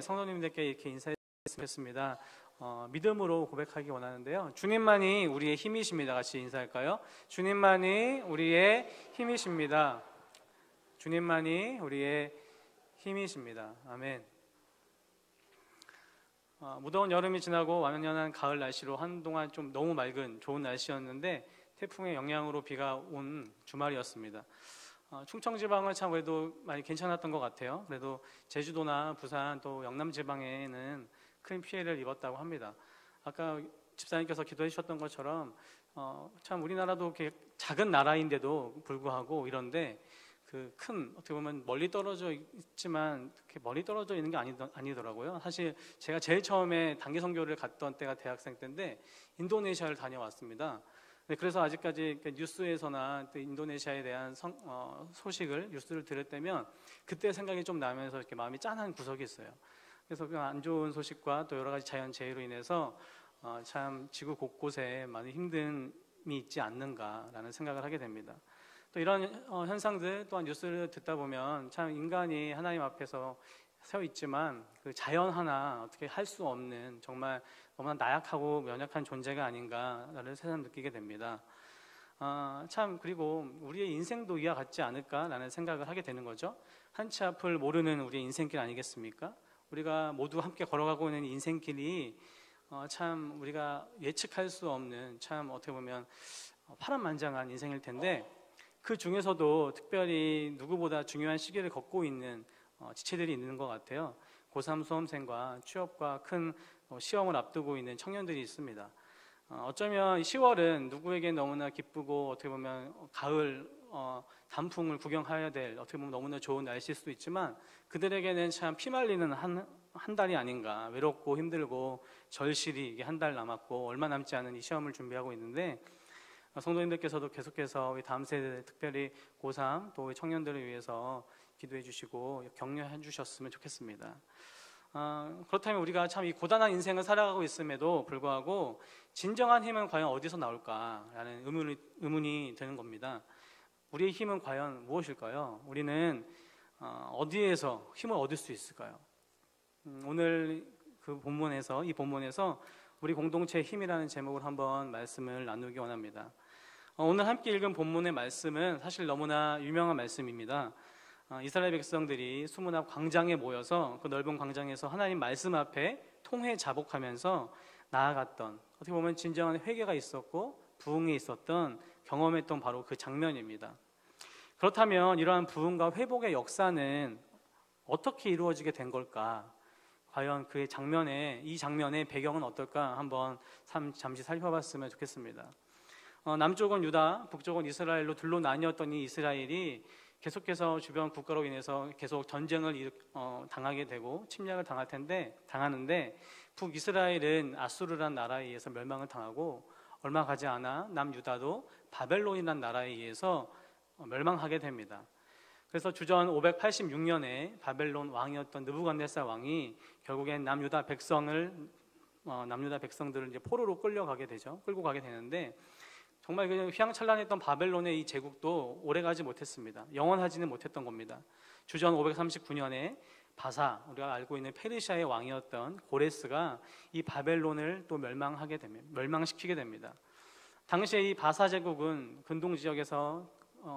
성도님들께 이렇게 인사했습니다. 믿음으로 고백하기 원하는데요. 주님만이 우리의 힘이십니다. 같이 인사할까요? 주님만이 우리의 힘이십니다. 주님만이 우리의 힘이십니다. 아멘. 무더운 여름이 지나고 완연한 가을 날씨로 한동안 좀 너무 맑은 좋은 날씨였는데 태풍의 영향으로 비가 온 주말이었습니다. 충청지방은 참 그래도 많이 괜찮았던 것 같아요. 그래도 제주도나 부산 또 영남지방에는 큰 피해를 입었다고 합니다. 아까 집사님께서 기도해 주셨던 것처럼 참 우리나라도 이렇게 작은 나라인데도 불구하고 이런데 그 큰 어떻게 보면 멀리 떨어져 있지만 그렇게 멀리 떨어져 있는 게 아니더라고요. 사실 제가 제일 처음에 단기 선교를 갔던 때가 대학생 때인데 인도네시아를 다녀왔습니다. 네, 그래서 아직까지 뉴스에서나 인도네시아에 대한 소식을 뉴스를 들을 때면 그때 생각이 좀 나면서 이렇게 마음이 짠한 구석이 있어요. 그래서 그 안 좋은 소식과 또 여러 가지 자연 재해로 인해서 참 지구 곳곳에 많은 힘듦이 있지 않는가라는 생각을 하게 됩니다. 또 이런 현상들 또한 뉴스를 듣다 보면 참 인간이 하나님 앞에서 서 있지만 그 자연 하나 어떻게 할 수 없는 정말 너무나 나약하고 연약한 존재가 아닌가를 새삼 느끼게 됩니다. 참 그리고 우리의 인생도 이와 같지 않을까라는 생각을 하게 되는 거죠. 한치 앞을 모르는 우리의 인생길 아니겠습니까? 우리가 모두 함께 걸어가고 있는 인생길이 참 우리가 예측할 수 없는 참 어떻게 보면 파란만장한 인생일 텐데 그 중에서도 특별히 누구보다 중요한 시기를 걷고 있는 지체들이 있는 것 같아요. 고3 수험생과 취업과 큰 시험을 앞두고 있는 청년들이 있습니다. 어쩌면 10월은 누구에게 너무나 기쁘고 어떻게 보면 가을 단풍을 구경해야 될 어떻게 보면 너무나 좋은 날씨일 수도 있지만 그들에게는 참 피말리는 한 달이 아닌가. 외롭고 힘들고 절실히 이게 한 달 남았고 얼마 남지 않은 이 시험을 준비하고 있는데 성도님들께서도 계속해서 우리 다음 세대 특별히 고3 또 청년들을 위해서 기도해 주시고 격려해 주셨으면 좋겠습니다. 그렇다면 우리가 참 이 고단한 인생을 살아가고 있음에도 불구하고 진정한 힘은 과연 어디서 나올까라는 의문이 드는 겁니다. 우리의 힘은 과연 무엇일까요? 우리는 어디에서 힘을 얻을 수 있을까요? 오늘 이 본문에서 우리 공동체의 힘이라는 제목으로 한번 말씀을 나누기 원합니다. 오늘 함께 읽은 본문의 말씀은 사실 너무나 유명한 말씀입니다. 이스라엘 백성들이 수문 앞 광장에 모여서 그 넓은 광장에서 하나님 말씀 앞에 통회 자복하면서 나아갔던 어떻게 보면 진정한 회개가 있었고 부흥이 있었던 경험했던 바로 그 장면입니다. 그렇다면 이러한 부흥과 회복의 역사는 어떻게 이루어지게 된 걸까? 과연 이 장면의 배경은 어떨까? 한번 잠시 살펴봤으면 좋겠습니다. 남쪽은 유다, 북쪽은 이스라엘로 둘로 나뉘었던 이 이스라엘이 계속해서 주변 국가로 인해서 계속 전쟁을 당하게 되고 침략을 당하는데 북이스라엘은 아수르란 나라에 의해서 멸망을 당하고 얼마 가지 않아 남유다도 바벨론이란 나라에 의해서 멸망하게 됩니다. 그래서 주전 586년에 바벨론 왕이었던 느부갓네살 왕이 결국엔 남유다 백성들을 이제 포로로 끌고 가게 되는데 정말 그냥 휘황찬란했던 바벨론의 이 제국도 오래가지 못했습니다. 영원하지는 못했던 겁니다. 주전 539년에 바사, 우리가 알고 있는 페르시아의 왕이었던 고레스가 이 바벨론을 또 멸망시키게 됩니다. 당시에 이 바사 제국은 근동 지역에서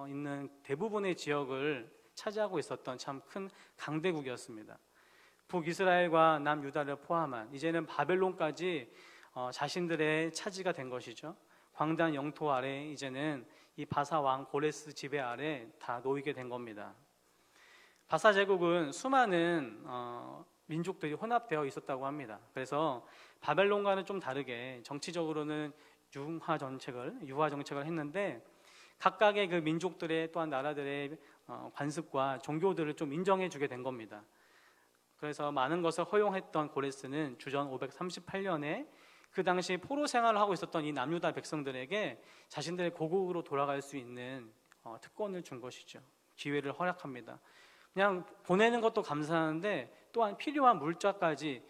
있는 대부분의 지역을 차지하고 있었던 참 큰 강대국이었습니다. 북이스라엘과 남유다를 포함한 이제는 바벨론까지 자신들의 차지가 된 것이죠. 광대한 영토 아래 이제는 이 바사 왕 고레스 지배 아래 다 놓이게 된 겁니다. 바사 제국은 수많은 민족들이 혼합되어 있었다고 합니다. 그래서 바벨론과는 좀 다르게 정치적으로는 유화 정책을 했는데 각각의 그 민족들의 또한 나라들의 관습과 종교들을 좀 인정해주게 된 겁니다. 그래서 많은 것을 허용했던 고레스는 주전 538년에 그 당시 포로 생활을 하고 있었던 이 남유다 백성들에게 자신들의 고국으로 돌아갈 수 있는 특권을 준 것이죠. 기회를 허락합니다. 그냥 보내는 것도 감사하는데 또한 필요한 물자까지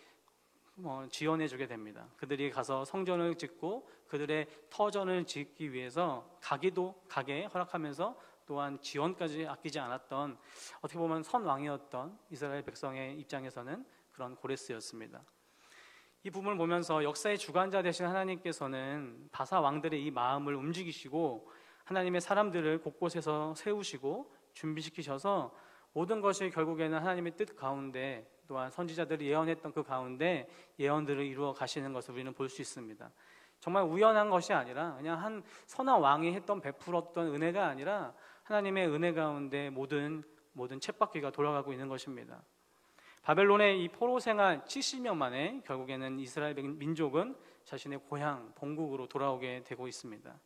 지원해주게 됩니다. 그들이 가서 성전을 짓고 그들의 터전을 짓기 위해서 가게 허락하면서 또한 지원까지 아끼지 않았던 어떻게 보면 선왕이었던 이스라엘 백성의 입장에서는 그런 고레스였습니다. 이 부분을 보면서 역사의 주관자 되신 하나님께서는 바사 왕들의 이 마음을 움직이시고 하나님의 사람들을 곳곳에서 세우시고 준비시키셔서 모든 것이 결국에는 하나님의 뜻 가운데, 또한 선지자들이 예언했던 그 가운데 예언들을 이루어 가시는 것을 우리는 볼 수 있습니다. 정말 우연한 것이 아니라 그냥 한 선한 왕이 했던 베풀었던 은혜가 아니라 하나님의 은혜 가운데 모든 쳇바퀴가 돌아가고 있는 것입니다. 바벨론의 이 포로 생활 70년 만에 결국에는 이스라엘 민족은 자신의 고향, 본국으로 돌아오게 되고 있습니다.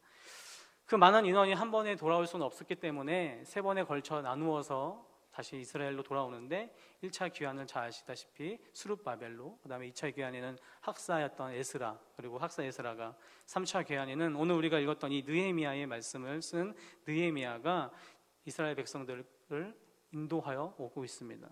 그 많은 인원이 한 번에 돌아올 수는 없었기 때문에 3번에 걸쳐 나누어서 다시 이스라엘로 돌아오는데 1차 귀환은 잘 아시다시피 수룹바벨로, 그 다음에 2차 귀환에는 학사였던 에스라, 그리고 학사 에스라가 3차 귀환에는 오늘 우리가 읽었던 이 느헤미야의 말씀을 쓴 느헤미야가 이스라엘 백성들을 인도하여 오고 있습니다.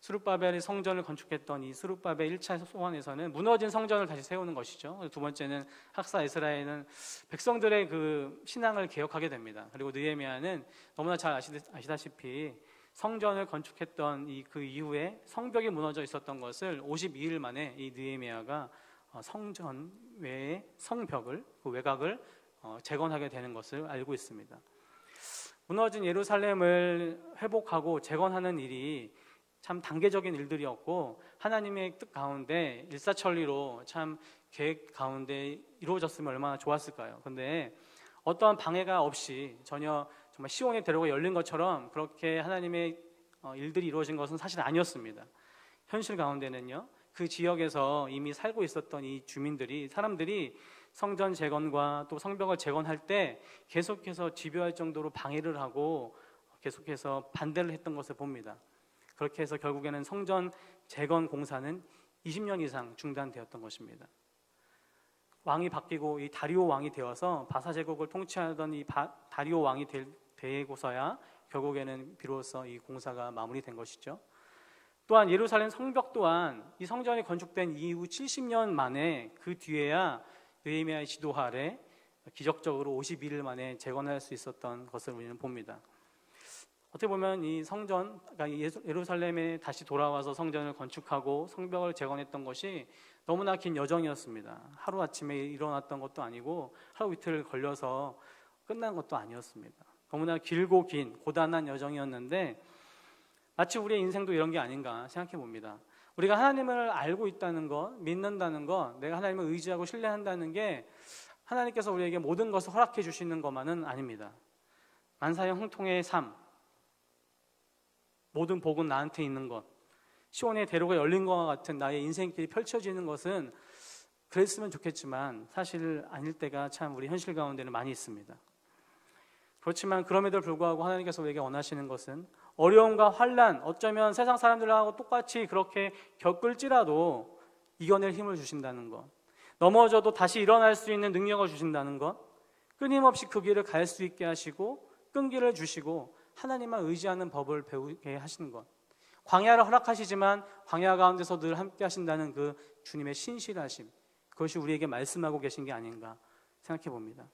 스룹바벨이 성전을 건축했던 이 스룹바벨 1차 소환에서는 무너진 성전을 다시 세우는 것이죠. 두 번째는 학사 에스라에는 백성들의 그 신앙을 개혁하게 됩니다. 그리고 느헤미야는 너무나 잘 아시다시피 성전을 건축했던 그 이후에 성벽이 무너져 있었던 것을 52일 만에 이 느헤미야가 성전 외의 성벽을, 그 외곽을 재건하게 되는 것을 알고 있습니다. 무너진 예루살렘을 회복하고 재건하는 일이 참 단계적인 일들이었고 하나님의 뜻 가운데 일사천리로 참 계획 가운데 이루어졌으면 얼마나 좋았을까요? 근데 어떠한 방해가 없이 전혀 정말 시온의 대로가 열린 것처럼 그렇게 하나님의 일들이 이루어진 것은 사실 아니었습니다. 현실 가운데는요, 그 지역에서 이미 살고 있었던 이 사람들이 성전 재건과 또 성벽을 재건할 때 계속해서 집요할 정도로 방해를 하고 계속해서 반대를 했던 것을 봅니다. 그렇게 해서 결국에는 성전 재건 공사는 20년 이상 중단되었던 것입니다. 왕이 바뀌고 이 다리오 왕이 되어서 바사 제국을 통치하던 이 다리오 왕이 되고서야 결국에는 비로소 이 공사가 마무리된 것이죠. 또한 예루살렘 성벽 또한 이 성전이 건축된 이후 70년 만에 그 뒤에야 느헤미야의 지도 아래 기적적으로 51일 만에 재건할 수 있었던 것을 우리는 봅니다. 어떻게 보면 이 성전, 그러니까 예루살렘에 다시 돌아와서 성전을 건축하고 성벽을 재건했던 것이 너무나 긴 여정이었습니다. 하루아침에 일어났던 것도 아니고 하루 이틀 걸려서 끝난 것도 아니었습니다. 너무나 길고 긴 고단한 여정이었는데 마치 우리의 인생도 이런 게 아닌가 생각해 봅니다. 우리가 하나님을 알고 있다는 것, 믿는다는 것, 내가 하나님을 의지하고 신뢰한다는 게 하나님께서 우리에게 모든 것을 허락해 주시는 것만은 아닙니다. 만사형 형통의 삶, 모든 복은 나한테 있는 것, 시온의 대로가 열린 것과 같은 나의 인생길이 펼쳐지는 것은 그랬으면 좋겠지만 사실 아닐 때가 참 우리 현실 가운데는 많이 있습니다. 그렇지만 그럼에도 불구하고 하나님께서 우리에게 원하시는 것은 어려움과 환난, 어쩌면 세상 사람들하고 똑같이 그렇게 겪을지라도 이겨낼 힘을 주신다는 것, 넘어져도 다시 일어날 수 있는 능력을 주신다는 것, 끊임없이 그 길을 갈 수 있게 하시고 끈기를 주시고 하나님만 의지하는 법을 배우게 하시는 것, 광야를 허락하시지만 광야 가운데서 늘 함께 하신다는 그 주님의 신실하심, 그것이 우리에게 말씀하고 계신 게 아닌가 생각해 봅니다.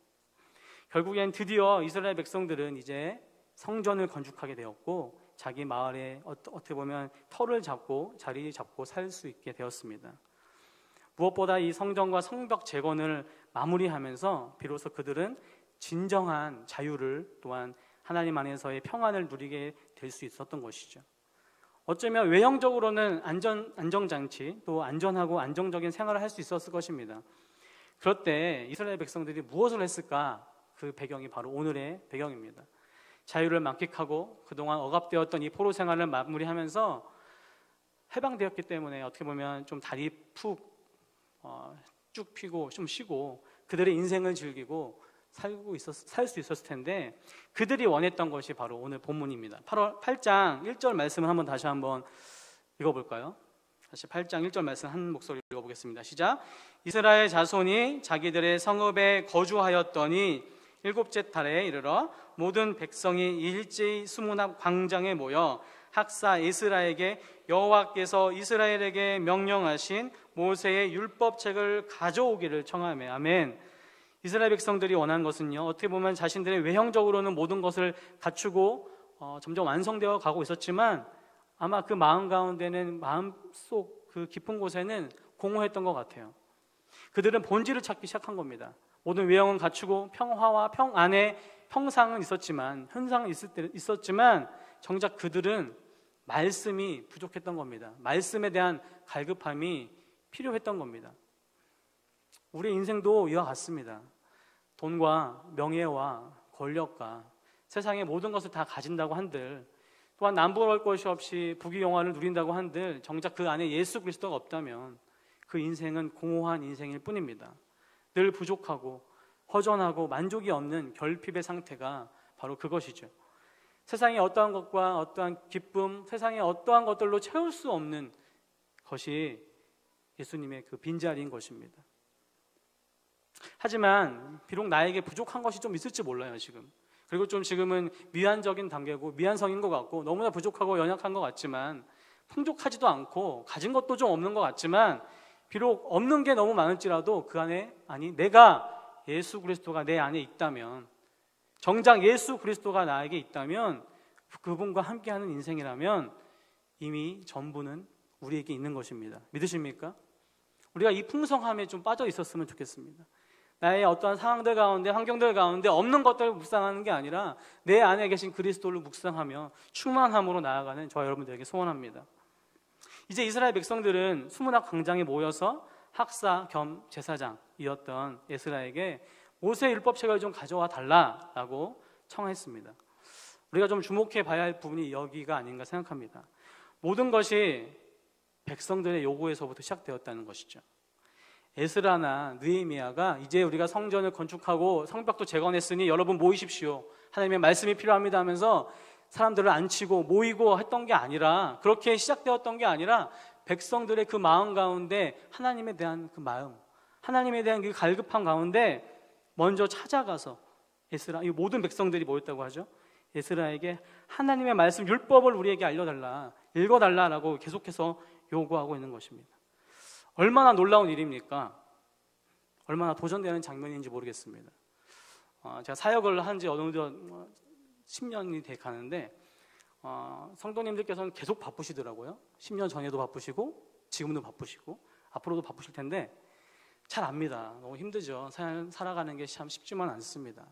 결국엔 드디어 이스라엘 백성들은 이제 성전을 건축하게 되었고 자기 마을에 어떻게 보면 터를 잡고 자리 잡고 살 수 있게 되었습니다. 무엇보다 이 성전과 성벽 재건을 마무리하면서 비로소 그들은 진정한 자유를, 또한 하나님 안에서의 평안을 누리게 될 수 있었던 것이죠. 어쩌면 외형적으로는 안정장치, 또 안전하고 안정적인 생활을 할 수 있었을 것입니다. 그럴 때 이스라엘 백성들이 무엇을 했을까? 그 배경이 바로 오늘의 배경입니다. 자유를 만끽하고 그동안 억압되었던 이 포로 생활을 마무리하면서 해방되었기 때문에 어떻게 보면 좀 다리 푹 쭉 펴고 좀 쉬고 그들의 인생을 즐기고 살 수 있었을 텐데 그들이 원했던 것이 바로 오늘 본문입니다. 8장 1절 말씀을 다시 한번 읽어볼까요? 다시 8장 1절 말씀 한 목소리로 읽어보겠습니다. 시작. 이스라엘 자손이 자기들의 성읍에 거주하였더니 7째 달에 이르러 모든 백성이 일제히 수문앞 광장에 모여 학사 에스라에게 여호와께서 이스라엘에게 명령하신 모세의 율법책을 가져오기를 청하며. 아멘. 이스라엘 백성들이 원한 것은요, 어떻게 보면 자신들의 외형적으로는 모든 것을 갖추고 점점 완성되어 가고 있었지만 아마 그 마음 가운데는 마음속 그 깊은 곳에는 공허했던 것 같아요. 그들은 본질을 찾기 시작한 겁니다. 모든 외형은 갖추고 평화와 평안에 평상은 있었지만, 현상은 있었지만 정작 그들은 말씀이 부족했던 겁니다. 말씀에 대한 갈급함이 필요했던 겁니다. 우리 인생도 이와 같습니다. 돈과 명예와 권력과 세상의 모든 것을 다 가진다고 한들, 또한 남부러울 것이 없이 부귀영화를 누린다고 한들 정작 그 안에 예수 그리스도가 없다면 그 인생은 공허한 인생일 뿐입니다. 늘 부족하고 허전하고 만족이 없는 결핍의 상태가 바로 그것이죠. 세상의 어떠한 것과 어떠한 기쁨, 세상의 어떠한 것들로 채울 수 없는 것이 예수님의 그 빈자리인 것입니다. 하지만 비록 나에게 부족한 것이 좀 있을지 몰라요, 지금. 그리고 좀 지금은 미완적인 단계고 미완성인 것 같고 너무나 부족하고 연약한 것 같지만, 풍족하지도 않고 가진 것도 좀 없는 것 같지만, 비록 없는 게 너무 많을지라도 그 안에, 내가 예수 그리스도가 내 안에 있다면, 정작 예수 그리스도가 나에게 있다면, 그분과 함께하는 인생이라면 이미 전부는 우리에게 있는 것입니다. 믿으십니까? 우리가 이 풍성함에 좀 빠져 있었으면 좋겠습니다. 나의 어떠한 상황들 가운데, 환경들 가운데 없는 것들을 묵상하는 게 아니라 내 안에 계신 그리스도를 묵상하며 충만함으로 나아가는 저와 여러분들에게 소원합니다. 이제 이스라엘 백성들은 수문학 광장에 모여서 학사 겸 제사장이었던 에스라에게 모세 율법책을 좀 가져와 달라라고 청했습니다. 우리가 좀 주목해 봐야 할 부분이 여기가 아닌가 생각합니다. 모든 것이 백성들의 요구에서부터 시작되었다는 것이죠. 에스라나 느헤미야가 이제 우리가 성전을 건축하고 성벽도 재건했으니 여러분 모이십시오, 하나님의 말씀이 필요합니다 하면서 사람들을 앉히고 모이고 했던 게 아니라, 그렇게 시작되었던 게 아니라 백성들의 그 마음 가운데 하나님에 대한 그 마음, 하나님에 대한 그 갈급함 가운데 먼저 찾아가서 에스라, 이 모든 백성들이 모였다고 하죠. 에스라에게 하나님의 말씀, 율법을 우리에게 알려달라, 읽어달라라고 계속해서 요구하고 있는 것입니다. 얼마나 놀라운 일입니까? 얼마나 도전되는 장면인지 모르겠습니다. 제가 사역을 한 지 어느 정도 10년이 돼 가는데 성도님들께서는 계속 바쁘시더라고요. 10년 전에도 바쁘시고 지금도 바쁘시고 앞으로도 바쁘실 텐데 잘 압니다. 너무 힘들죠. 살아가는 게 참 쉽지만 않습니다.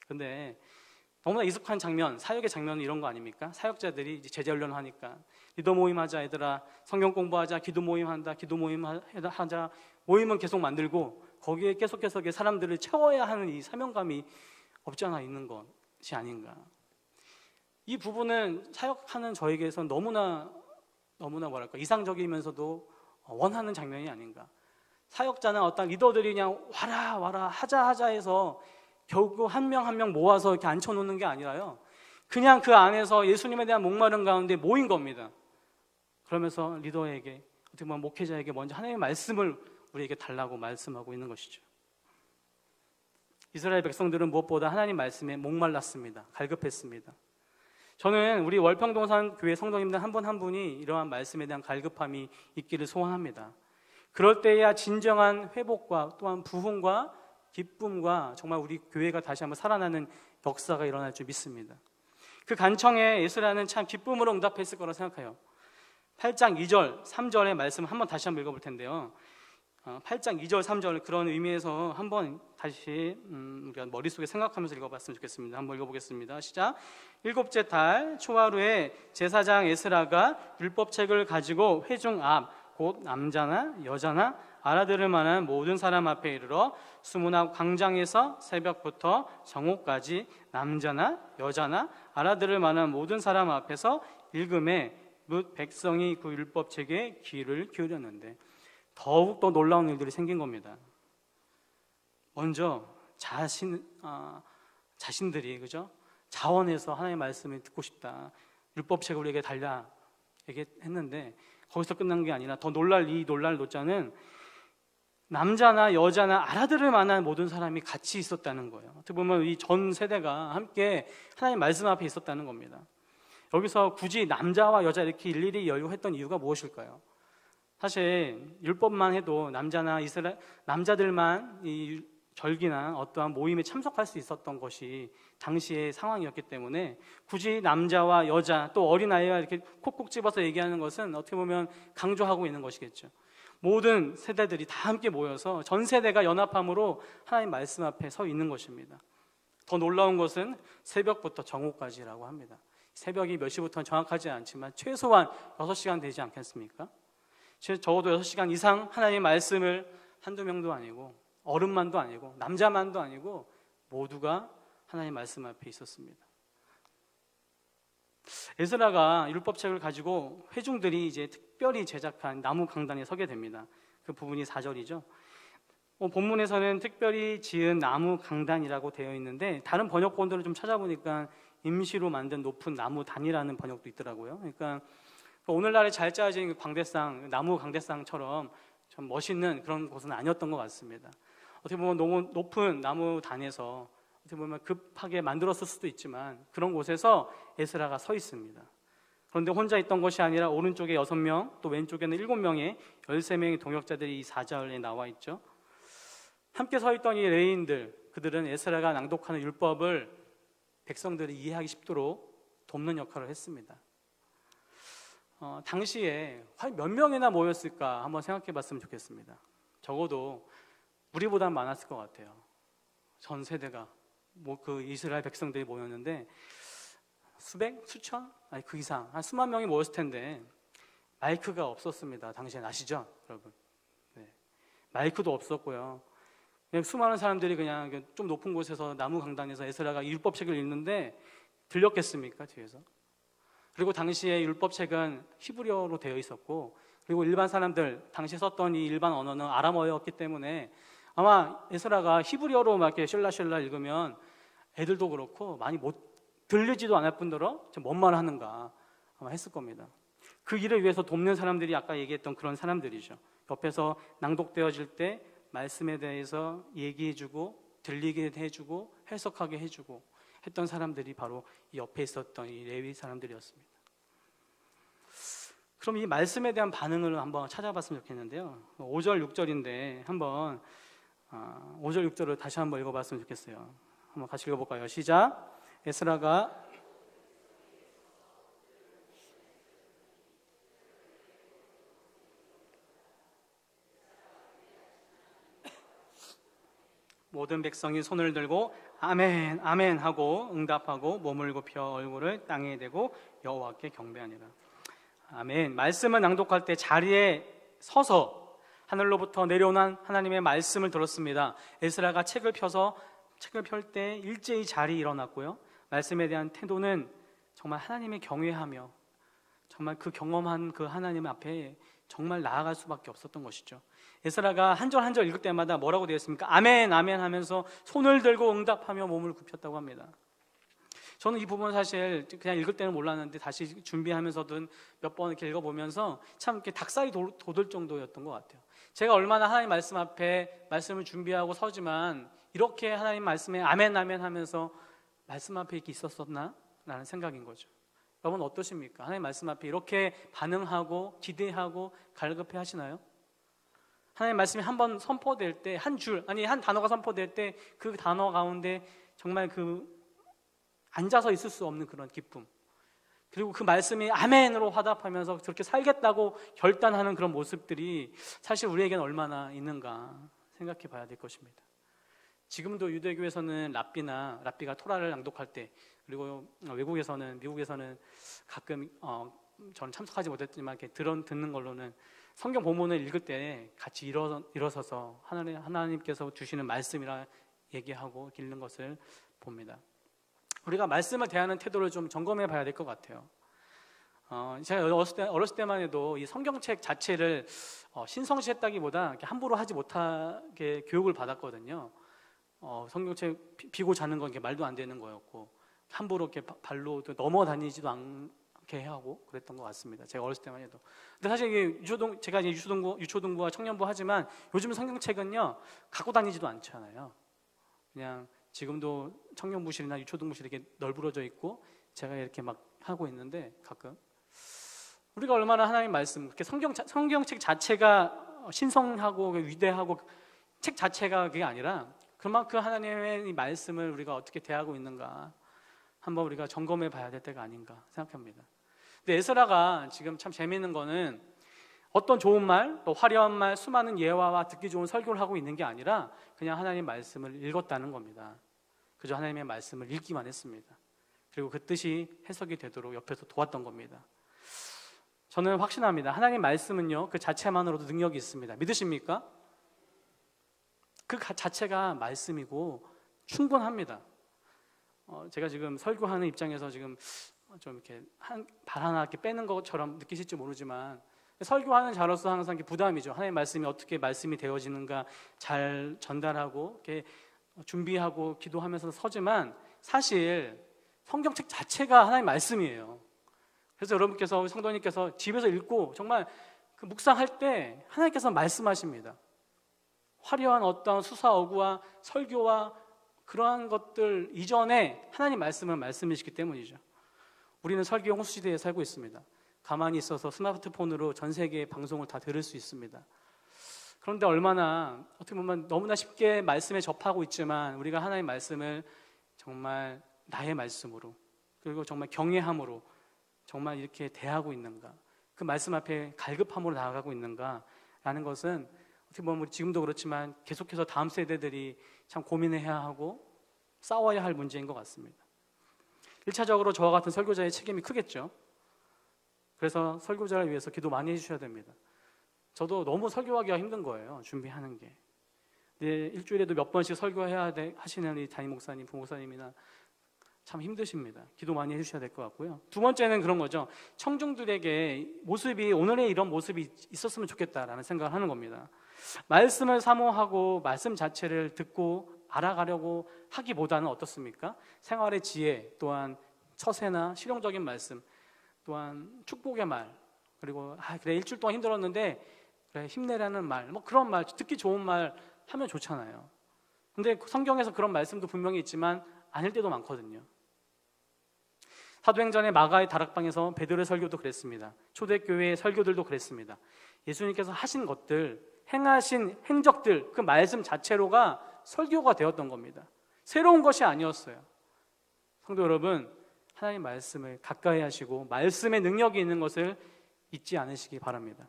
근데 너무나 익숙한 장면, 사역의 장면은 이런 거 아닙니까? 사역자들이 이제 제자 훈련을 하니까 리더 모임 하자, 얘들아, 성경 공부하자, 기도 모임 한다, 기도 모임 하자, 모임은 계속 만들고 거기에 계속해서 사람들을 채워야 하는 이 사명감이 없지 않아 있는 것이 아닌가. 이 부분은 사역하는 저에게선 너무나 뭐랄까 이상적이면서도 원하는 장면이 아닌가. 사역자나 어떤 리더들이 그냥 와라 하자 해서 결국 한 명 한 명 모아서 이렇게 앉혀놓는 게 아니라요, 그냥 그 안에서 예수님에 대한 목마름 가운데 모인 겁니다. 그러면서 리더에게, 어떻게 보면 목회자에게 먼저 하나님의 말씀을 우리에게 달라고 말씀하고 있는 것이죠. 이스라엘 백성들은 무엇보다 하나님 말씀에 목말랐습니다. 갈급했습니다. 저는 우리 월평동산 교회 성도님들 한 분 한 분이 이러한 말씀에 대한 갈급함이 있기를 소원합니다. 그럴 때야 진정한 회복과 또한 부흥과 기쁨과 정말 우리 교회가 다시 한번 살아나는 역사가 일어날 줄 믿습니다. 그 간청에 에스라는 참 기쁨으로 응답했을 거라 생각해요. 8장 2절, 3절의 말씀 한번 다시 한번 읽어볼 텐데요. 8장 2절, 3절 그런 의미에서 한번 다시 우리가 머릿속에 생각하면서 읽어봤으면 좋겠습니다. 한번 읽어보겠습니다. 시작. 일곱째 달 초하루에 제사장 에스라가 율법책을 가지고 회중 앞 곧 남자나 여자나 알아들을 만한 모든 사람 앞에 이르러 수문학 광장에서 새벽부터 정오까지 남자나 여자나 알아들을 만한 모든 사람 앞에서 읽음에 뭇 백성이 그 율법책에 귀를 기울였는데 더욱더 놀라운 일들이 생긴 겁니다. 먼저 자신들이 그죠? 자원해서 하나님의 말씀을 듣고 싶다, 율법책을 우리에게 달라 얘기했는데 거기서 끝난 게 아니라 더 놀랄 노자는 남자나 여자나 알아들을 만한 모든 사람이 같이 있었다는 거예요. 어떻게 보면 이 전 세대가 함께 하나님 말씀 앞에 있었다는 겁니다. 여기서 굳이 남자와 여자 이렇게 일일이 연유했던 이유가 무엇일까요? 사실 율법만 해도 남자들만 이 절기나 어떠한 모임에 참석할 수 있었던 것이 당시의 상황이었기 때문에 굳이 남자와 여자 또 어린아이와 이렇게 콕콕 집어서 얘기하는 것은 어떻게 보면 강조하고 있는 것이겠죠. 모든 세대들이 다 함께 모여서 전 세대가 연합함으로 하나님 말씀 앞에 서 있는 것입니다. 더 놀라운 것은 새벽부터 정오까지라고 합니다. 새벽이 몇 시부터는 정확하지 않지만 최소한 6시간 되지 않겠습니까? 적어도 6시간 이상 하나님의 말씀을 한두 명도 아니고 어른만도 아니고 남자만도 아니고 모두가 하나님의 말씀 앞에 있었습니다. 에스라가 율법책을 가지고 회중들이 이제 특별히 제작한 나무 강단에 서게 됩니다. 그 부분이 4절이죠. 본문에서는 특별히 지은 나무 강단이라고 되어 있는데 다른 번역본들을 좀 찾아보니까 임시로 만든 높은 나무 단이라는 번역도 있더라고요. 그러니까 오늘날에 잘 짜여진 광대상, 나무 강대상처럼 좀 멋있는 그런 곳은 아니었던 것 같습니다. 어떻게 보면 너무 높은 나무 단에서 어떻게 보면 급하게 만들었을 수도 있지만 그런 곳에서 에스라가 서 있습니다. 그런데 혼자 있던 것이 아니라 오른쪽에 6명, 또 왼쪽에는 7명의 13명의 동역자들이 이 4절에 나와 있죠. 함께 서 있던 이 레위인들, 그들은 에스라가 낭독하는 율법을 백성들이 이해하기 쉽도록 돕는 역할을 했습니다. 당시에 몇 명이나 모였을까 한번 생각해 봤으면 좋겠습니다. 적어도 우리보다 많았을 것 같아요. 전 세대가 그 이스라엘 백성들이 모였는데 수백, 수천, 아니 그 이상 한 수만 명이 모였을 텐데 마이크가 없었습니다. 당시엔 아시죠, 여러분? 네. 마이크도 없었고요. 그냥 수많은 사람들이 그냥 좀 높은 곳에서 나무 강단에서 에스라가 율법책을 읽는데 들렸겠습니까, 뒤에서? 그리고 당시에 율법책은 히브리어로 되어 있었고, 그리고 일반 사람들 당시에 썼던 이 일반 언어는 아람어였기 때문에 아마 에스라가 히브리어로 막 이렇게 슐라슐라 읽으면 애들도 그렇고 많이 못 들리지도 않을 뿐더러 뭔 말 하는가 아마 했을 겁니다. 그 일을 위해서 돕는 사람들이 아까 얘기했던 그런 사람들이죠. 옆에서 낭독되어질 때 말씀에 대해서 얘기해주고 들리게 해주고 해석하게 해주고 했던 사람들이 바로 이 옆에 있었던 이 레위 사람들이었습니다. 그럼 이 말씀에 대한 반응을 한번 찾아봤으면 좋겠는데요. 5절, 6절인데 한번 5절, 6절을 다시 한번 읽어봤으면 좋겠어요. 한번 같이 읽어볼까요? 시작. 에스라가 모든 백성이 손을 들고 아멘 아멘 하고 응답하고 몸을 굽혀 얼굴을 땅에 대고 여호와께 경배하니라. 아멘. 말씀을 낭독할 때 자리에 서서 하늘로부터 내려온 하나님의 말씀을 들었습니다. 에스라가 책을 펼 때 일제히 자리에 일어났고요. 말씀에 대한 태도는 정말 하나님의 경외하며 정말 그 경험한 그 하나님 앞에 정말 나아갈 수밖에 없었던 것이죠. 에스라가 한 절 한 절 읽을 때마다 뭐라고 되어 있습니까? 아멘 아멘 하면서 손을 들고 응답하며 몸을 굽혔다고 합니다. 저는 이 부분 사실 그냥 읽을 때는 몰랐는데 다시 준비하면서든 몇 번 이렇게 읽어보면서 참 이렇게 닭살이 돋을 정도였던 것 같아요. 제가 얼마나 하나님 말씀 앞에 말씀을 준비하고 서지만 이렇게 하나님 말씀에 아멘 아멘 하면서 말씀 앞에 이렇게 있었었나? 라는 생각인 거죠. 여러분 어떠십니까? 하나님 말씀 앞에 이렇게 반응하고 기대하고 갈급해 하시나요? 하나님 말씀이 한번 선포될 때 한 줄, 아니 한 단어가 선포될 때 그 단어 가운데 정말 그 앉아서 있을 수 없는 그런 기쁨, 그리고 그 말씀이 아멘으로 화답하면서 그렇게 살겠다고 결단하는 그런 모습들이 사실 우리에게는 얼마나 있는가 생각해 봐야 될 것입니다. 지금도 유대교에서는 랍비가 토라를 낭독할 때, 그리고 미국에서는 가끔 저는 참석하지 못했지만 이렇게 듣는 걸로는 성경 본문을 읽을 때 같이 일어서서 하나님께서 주시는 말씀이라 얘기하고 읽는 것을 봅니다. 우리가 말씀을 대하는 태도를 좀 점검해 봐야 될 것 같아요. 제가 어렸을 때만 해도 이 성경책 자체를 신성시했다기보다 함부로 하지 못하게 교육을 받았거든요. 성경책 비고 자는 건 말도 안 되는 거였고, 함부로 이렇게 발로 넘어다니지도 않게 하고 그랬던 것 같습니다. 제가 어렸을 때만 해도. 근데 사실 이게 제가 이제 유초등부와 청년부 하지만 요즘 성경책은요 갖고 다니지도 않잖아요. 그냥 지금도 청년부실이나 유초등부실이 이렇게 널브러져 있고 제가 이렇게 막 하고 있는데, 가끔 우리가 얼마나 하나님 말씀, 그렇게 성경책 자체가 신성하고 위대하고 책 자체가 그게 아니라 그만큼 하나님의 이 말씀을 우리가 어떻게 대하고 있는가 한번 우리가 점검해 봐야 될 때가 아닌가 생각합니다. 근데 에스라가 지금 참 재미있는 거는 어떤 좋은 말, 또 화려한 말, 수많은 예화와 듣기 좋은 설교를 하고 있는 게 아니라 그냥 하나님 말씀을 읽었다는 겁니다. 그저 하나님의 말씀을 읽기만 했습니다. 그리고 그 뜻이 해석이 되도록 옆에서 도왔던 겁니다. 저는 확신합니다. 하나님 말씀은요, 그 자체만으로도 능력이 있습니다. 믿으십니까? 그 자체가 말씀이고 충분합니다. 제가 지금 설교하는 입장에서 지금 좀 이렇게 발 하나 이렇게 빼는 것처럼 느끼실지 모르지만 설교하는 자로서 항상 부담이죠. 하나님의 말씀이 어떻게 말씀이 되어지는가 잘 전달하고 이렇게 준비하고 기도하면서 서지만 사실 성경책 자체가 하나님의 말씀이에요. 그래서 여러분께서 성도님께서 집에서 읽고 정말 그 묵상할 때 하나님께서 말씀하십니다. 화려한 어떤 수사어구와 설교와 그러한 것들 이전에 하나님 말씀은 말씀이시기 때문이죠. 우리는 설교 홍수 시대에 살고 있습니다. 가만히 있어서 스마트폰으로 전 세계의 방송을 다 들을 수 있습니다. 그런데 얼마나 어떻게 보면 너무나 쉽게 말씀에 접하고 있지만 우리가 하나님의 말씀을 정말 나의 말씀으로 그리고 정말 경외함으로 정말 이렇게 대하고 있는가, 그 말씀 앞에 갈급함으로 나아가고 있는가 라는 것은 어떻게 보면 우리 지금도 그렇지만 계속해서 다음 세대들이 참 고민해야 하고 싸워야 할 문제인 것 같습니다. 1차적으로 저와 같은 설교자의 책임이 크겠죠. 그래서 설교자를 위해서 기도 많이 해주셔야 됩니다. 저도 너무 설교하기가 힘든 거예요, 준비하는 게. 일주일에도 몇 번씩 설교해야 하시는 이 담임 목사님, 부목사님이나 참 힘드십니다. 기도 많이 해주셔야 될 것 같고요. 두 번째는 그런 거죠. 청중들에게 오늘의 이런 모습이 있었으면 좋겠다라는 생각을 하는 겁니다. 말씀을 사모하고 말씀 자체를 듣고 알아가려고 하기보다는 어떻습니까? 생활의 지혜, 또한 처세나 실용적인 말씀, 또한 축복의 말, 그리고 그래 일주일 동안 힘들었는데 그래 힘내라는 말, 뭐 그런 말, 듣기 좋은 말 하면 좋잖아요. 근데 성경에서 그런 말씀도 분명히 있지만 아닐 때도 많거든요. 사도행전의 마가의 다락방에서 베드로의 설교도 그랬습니다. 초대교회의 설교들도 그랬습니다. 예수님께서 하신 것들, 행하신 행적들, 그 말씀 자체로가 설교가 되었던 겁니다. 새로운 것이 아니었어요. 성도 여러분, 하나님 말씀을 가까이 하시고 말씀의 능력이 있는 것을 잊지 않으시기 바랍니다.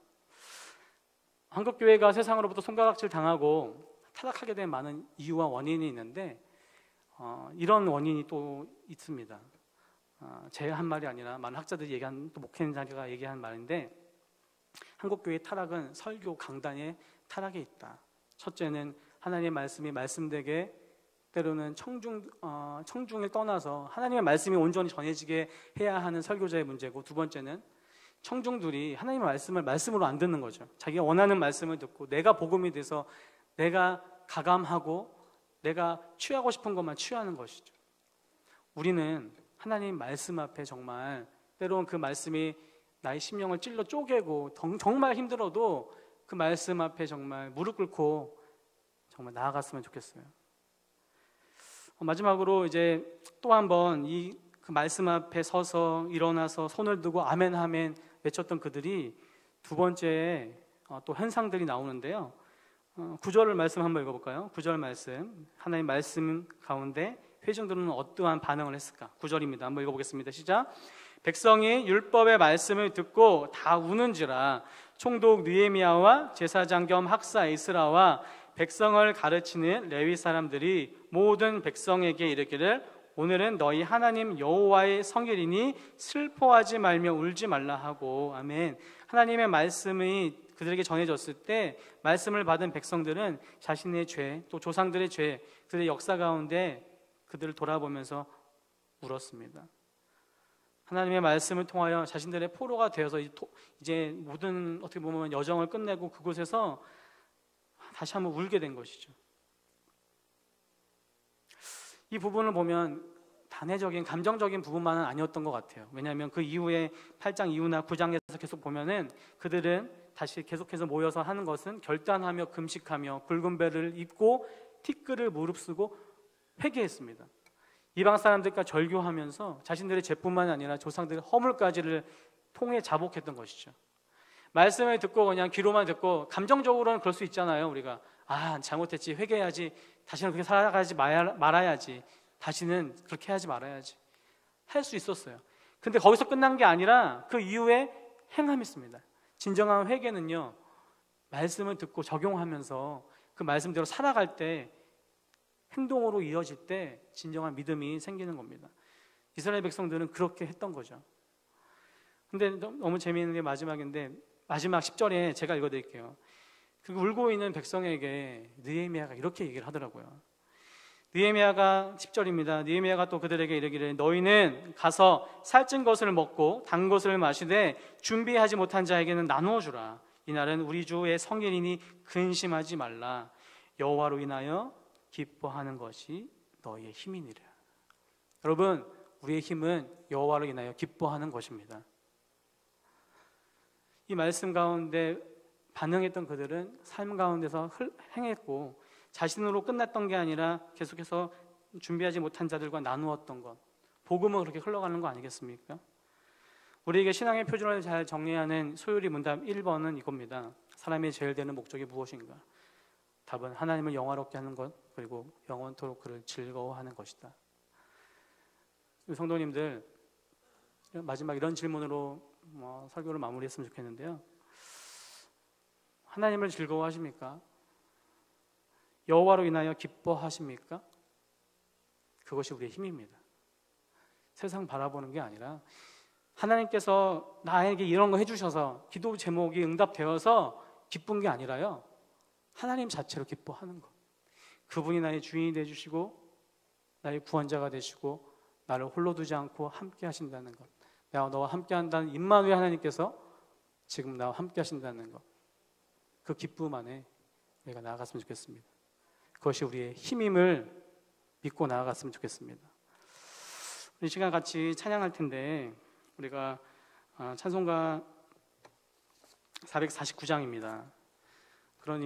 한국교회가 세상으로부터 손가락질 당하고 타락하게 된 많은 이유와 원인이 있는데 이런 원인이 또 있습니다. 제 한 말이 아니라 많은 학자들이 얘기한, 또 목회자가 얘기한 말인데, 한국교회의 타락은 설교 강단의 타락에 있다. 첫째는 하나님의 말씀이 말씀되게 때로는 청중을 떠나서 하나님의 말씀이 온전히 전해지게 해야 하는 설교자의 문제고, 두 번째는 청중들이 하나님의 말씀을 말씀으로 안 듣는 거죠. 자기가 원하는 말씀을 듣고 내가 복음이 돼서 내가 가감하고 내가 취하고 싶은 것만 취하는 것이죠. 우리는 하나님 말씀 앞에 정말 때로는 그 말씀이 나의 심령을 찔러 쪼개고 정말 힘들어도 그 말씀 앞에 정말 무릎 꿇고 정말 나아갔으면 좋겠어요. 마지막으로 이제 또 한 번 그 말씀 앞에 서서 일어나서 손을 들고 아멘 아멘 외쳤던 그들이 두 번째 또 현상들이 나오는데요. 9절 말씀 한번 읽어볼까요? 9절 말씀, 하나님 말씀 가운데 회중들은 어떠한 반응을 했을까? 9절입니다. 한번 읽어보겠습니다. 시작. 백성이 율법의 말씀을 듣고 다 우는지라 총독 느헤미야와 제사장 겸 학사 에스라와 백성을 가르치는 레위 사람들이 모든 백성에게 이르기를 오늘은 너희 하나님 여호와의 성일이니 슬퍼하지 말며 울지 말라 하고. 아멘. 하나님의 말씀이 그들에게 전해졌을 때 말씀을 받은 백성들은 자신의 죄, 또 조상들의 죄, 그들의 역사 가운데 그들을 돌아보면서 울었습니다. 하나님의 말씀을 통하여 자신들의 포로가 되어서 이제 모든 어떻게 보면 여정을 끝내고 그곳에서 다시 한번 울게 된 것이죠. 이 부분을 보면 단회적인 감정적인 부분만은 아니었던 것 같아요. 왜냐하면 그 이후에 8장 이후나 9장에서 계속 보면은 그들은 다시 계속해서 모여서 하는 것은 결단하며 금식하며 붉은 배를 입고 티끌을 무릅쓰고 회개했습니다. 이방 사람들과 절교하면서 자신들의 죄뿐만 아니라 조상들의 허물까지를 통해 자복했던 것이죠. 말씀을 듣고 그냥 귀로만 듣고 감정적으로는 그럴 수 있잖아요. 우리가 잘못했지 회개해야지 다시는 그렇게 살아가지 말아야지. 다시는 그렇게 하지 말아야지. 할 수 있었어요. 근데 거기서 끝난 게 아니라 그 이후에 행함이 있습니다. 진정한 회개는요, 말씀을 듣고 적용하면서 그 말씀대로 살아갈 때, 행동으로 이어질 때 진정한 믿음이 생기는 겁니다. 이스라엘 백성들은 그렇게 했던 거죠. 근데 너무 재미있는 게 마지막인데, 마지막 10절에 제가 읽어드릴게요. 그 울고 있는 백성에게 느헤미야가 이렇게 얘기를 하더라고요. 느헤미야가 10절입니다. 느헤미야가 또 그들에게 이르기를 너희는 가서 살찐 것을 먹고 단 것을 마시되 준비하지 못한 자에게는 나누어 주라. 이날은 우리 주의 성일이니 근심하지 말라. 여호와로 인하여 기뻐하는 것이 너희의 힘이니라. 여러분, 우리의 힘은 여호와로 인하여 기뻐하는 것입니다. 이 말씀 가운데 반응했던 그들은 삶 가운데서 행했고, 자신으로 끝났던 게 아니라 계속해서 준비하지 못한 자들과 나누었던 것, 복음은 그렇게 흘러가는 거 아니겠습니까? 우리에게 신앙의 표준을 잘 정리하는 소요리 문답 1번은 이겁니다. 사람이 제일 되는 목적이 무엇인가? 답은 하나님을 영화롭게 하는 것, 그리고 영원토록 그를 즐거워하는 것이다. 성도님들, 마지막 이런 질문으로 설교를 마무리했으면 좋겠는데요. 하나님을 즐거워하십니까? 여호와로 인하여 기뻐하십니까? 그것이 우리의 힘입니다. 세상 바라보는 게 아니라 하나님께서 나에게 이런 거 해주셔서 기도 제목이 응답되어서 기쁜 게 아니라요, 하나님 자체로 기뻐하는 것. 그분이 나의 주인이 되주시고 나의 구원자가 되시고 나를 홀로 두지 않고 함께 하신다는 것, 내가 너와 함께 한다는 임마누엘 하나님께서 지금 나와 함께 하신다는 것, 그 기쁨 안에 우리가 나아갔으면 좋겠습니다. 그것이 우리의 힘임을 믿고 나아갔으면 좋겠습니다. 이 시간 같이 찬양할 텐데, 우리가 찬송가 449장입니다. 그런